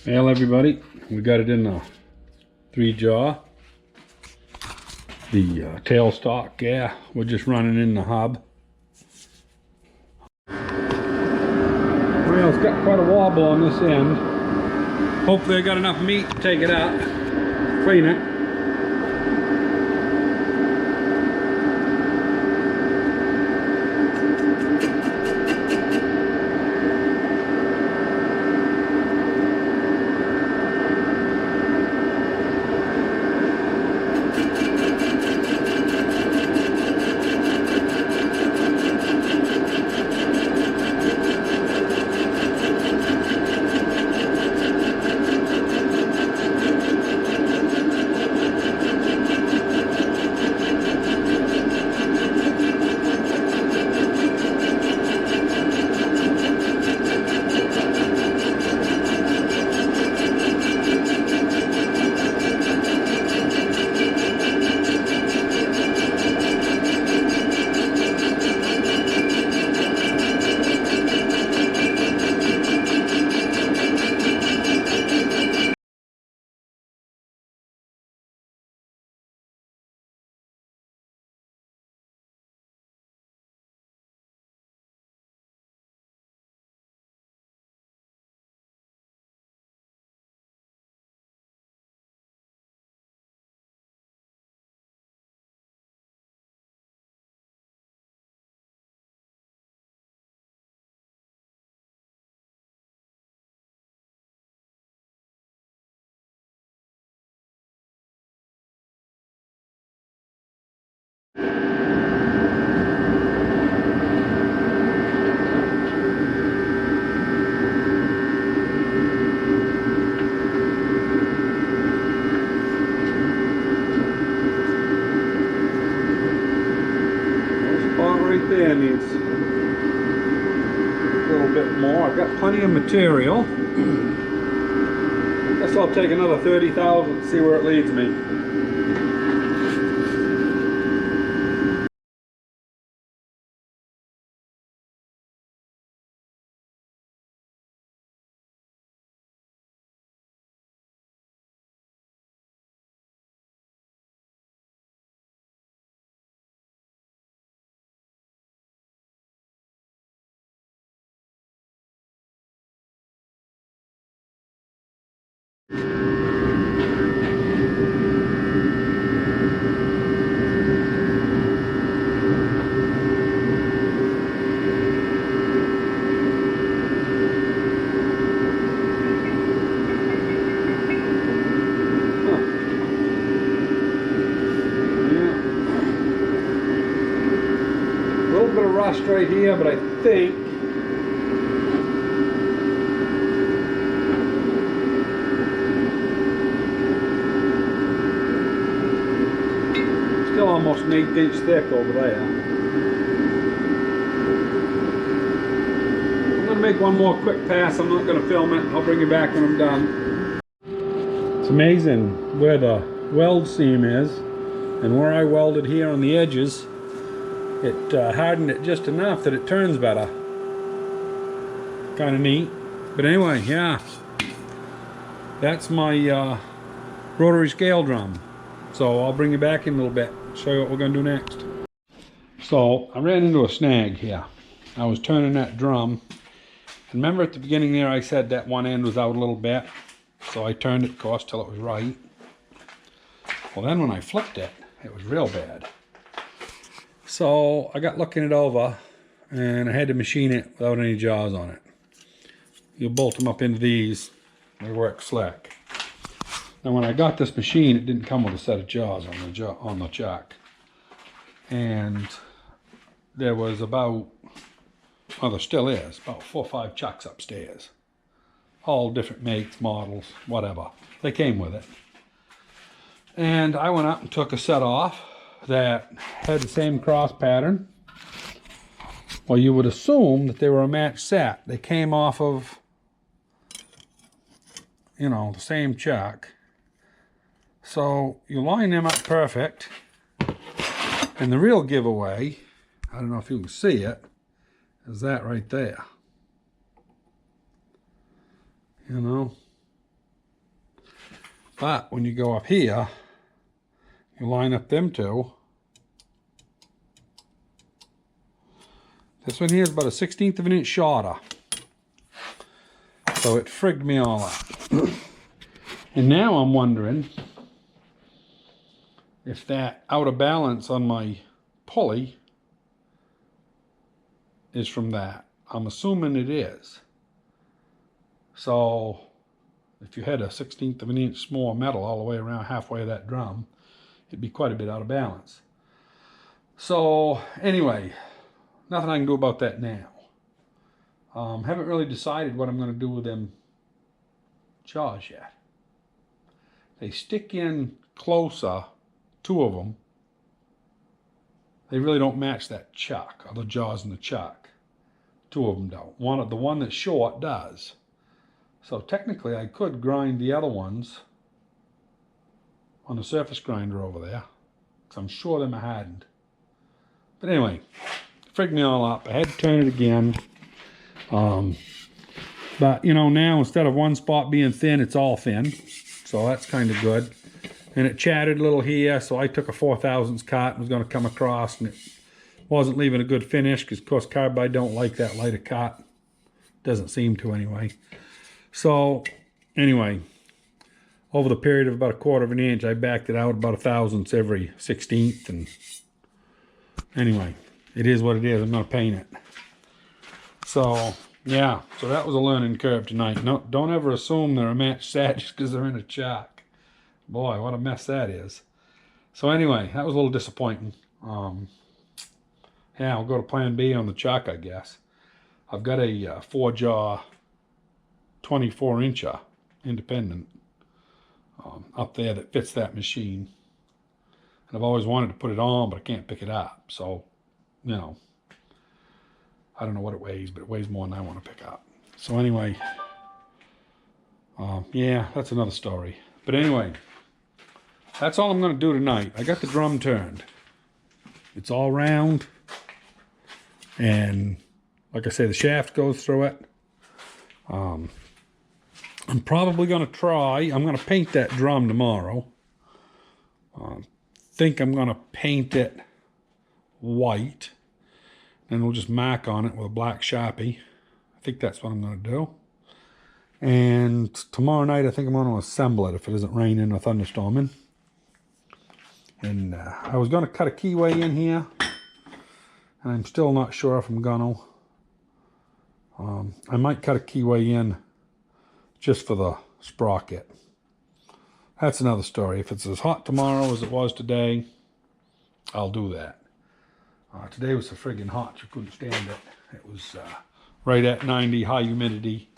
Well, everybody, we got it in the 3-jaw. The tailstock, yeah, we're just running in the hub. Well, it's got quite a wobble on this end. Hopefully I got enough meat to take it out, clean it. Right there needs a little bit more. I've got plenty of material. I guess I'll take another 30,000 and see where it leads me. Rust right here, but I think still almost an 1/8 inch thick over there. I'm going to make one more quick pass. I'm not going to film it. I'll bring you back when I'm done. It's amazing where the weld seam is and where I welded here on the edges. It hardened it just enough that it turns better. Kind of neat. But anyway, yeah. That's my rotary scale drum. So I'll bring you back in a little bit. Show you what we're going to do next. So I ran into a snag here. I was turning that drum. And remember at the beginning there I said that one end was out a little bit. So I turned it, of course, till it was right. Well, then when I flipped it, it was real bad. So I got looking it over and I had to machine it without any jaws on it. You bolt them up into these, they work slick. Now when I got this machine, it didn't come with a set of jaws on the chuck. And there was about, well there still is, about 4 or 5 chucks upstairs. All different makes, models, whatever. They came with it. And I went up and took a set off that had the same cross pattern. Well, you would assume that they were a matched set. They came off of, you know, the same chuck. So you line them up perfect. And the real giveaway, I don't know if you can see it, is that right there. You know, But when you go up here, you line up them two. This one here is about a 1/16 of an inch shorter. So it frigged me all up. And now I'm wondering if that out of balance on my pulley is from that. I'm assuming it is. So if you had a 1/16 of an inch more metal all the way around halfway of that drum, it'd be quite a bit out of balance. So anyway, nothing I can do about that now. Haven't really decided what I'm going to do with them jaws yet. They stick in closer, two of them. They really don't match that chuck, or the jaws in the chuck. Two of them don't. The one that's short does. So technically I could grind the other ones on the surface grinder over there, because I'm sure them are hardened. But anyway, frigged me all up. I had to turn it again. But you know, now instead of one spot being thin, it's all thin. So that's kind of good. And it chattered a little here, so I took a 4/1000 cut and was going to come across, and it wasn't leaving a good finish because, of course, carbide don't like that lighter cut. Doesn't seem to anyway. So anyway, over the period of about 1/4 of an inch, I backed it out about 1/1000 every 1/16. And anyway, it is what it is. I'm going to paint it. So yeah, so that was a learning curve tonight. No, don't ever assume they're a matched set just because they're in a chuck. Boy, what a mess that is. So anyway, that was a little disappointing. Yeah, I'll go to plan B on the chuck, I guess. I've got a 4-jaw 24-incher independent up there that fits that machine. And I've always wanted to put it on, but I can't pick it up. So, you know, I don't know what it weighs, but it weighs more than I want to pick up. So anyway, yeah, that's another story. But anyway, that's all I'm going to do tonight. I got the drum turned. It's all round. And like I say, the shaft goes through it. I'm probably going to try, I'm going to paint that drum tomorrow. Think I'm going to paint it white. And we'll just mark on it with a black Sharpie. I think that's what I'm going to do. And tomorrow night, I think I'm going to assemble it if it isn't raining or thunderstorming. And I was going to cut a keyway in here. And I'm still not sure if I'm going to. I might cut a keyway in just for the sprocket. That's another story. If it's as hot tomorrow as it was today, I'll do that. Today was so friggin' hot, you couldn't stand it. It was right at 90, high humidity.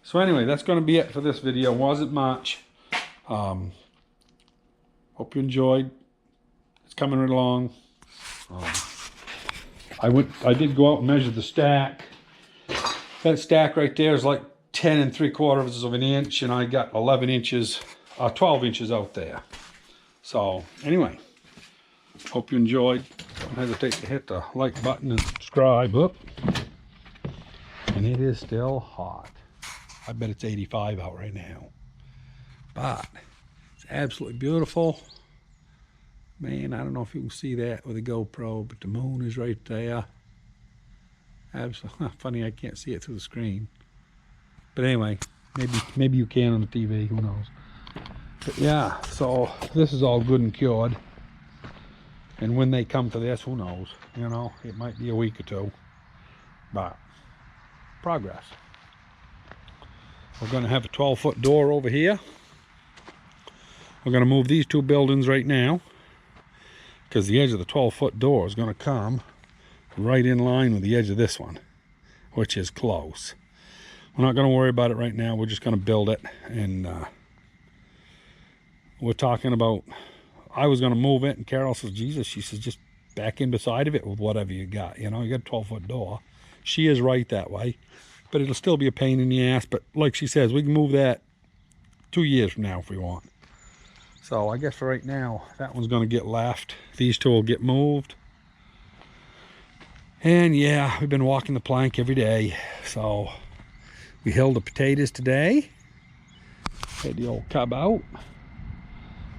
So anyway, that's going to be it for this video. Wasn't much. Hope you enjoyed. It's coming right along. I did go out and measure the stack. That stack right there is like 10 3/4 of an inch, and I got 11 inches, 12 inches out there. So anyway, hope you enjoyed. Don't hesitate to hit the like button and subscribe. Oop. And it is still hot. I bet it's 85 out right now. But it's absolutely beautiful. Man, I don't know if you can see that with a GoPro, but the moon is right there. Absolutely funny, I can't see it through the screen. But anyway, maybe you can on the TV, who knows. But yeah, so this is all good and cured. And when they come to this, who knows? You know, it might be a week or two. But progress. We're going to have a 12-foot door over here. We're going to move these two buildings right now, because the edge of the 12-foot door is going to come right in line with the edge of this one, which is close. We're not going to worry about it right now. We're just going to build it. And we're talking about, I was going to move it, and Carol says, Jesus, she says, just back in beside of it with whatever you got. You know, you got a 12-foot door. She is right that way, but it'll still be a pain in the ass. But like she says, we can move that 2 years from now if we want. So I guess for right now, that one's going to get left. These two will get moved. And yeah, we've been walking the plank every day. So we held the potatoes today. Had the old cub out.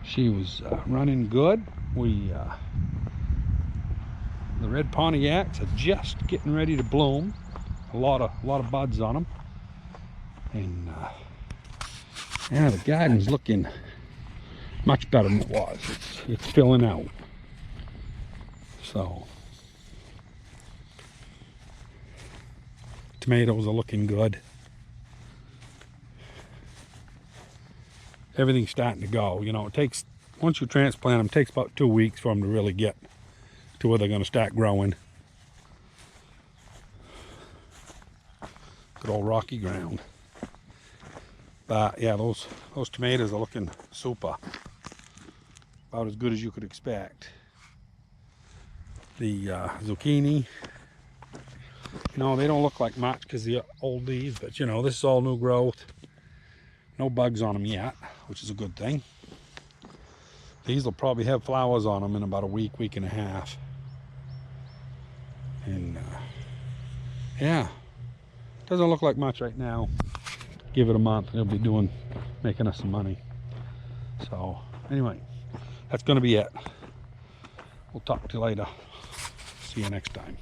She was running good. The red Pontiacs are just getting ready to bloom. A lot of buds on them. And yeah, the garden's looking much better than it was. It's filling out. So tomatoes are looking good. Everything's starting to go. You know, it takes, once you transplant them, it takes about 2 weeks for them to really get to where they're going to start growing. Good old rocky ground. But yeah, those tomatoes are looking super. About as good as you could expect. The zucchini, you know, they don't look like much because the old leaves, but you know, this is all new growth. No bugs on them yet, which is a good thing. These will probably have flowers on them in about a week, week and a half. And yeah, doesn't look like much right now. Give it a month, it'll be making us some money. So anyway, that's going to be it. We'll talk to you later. See you next time.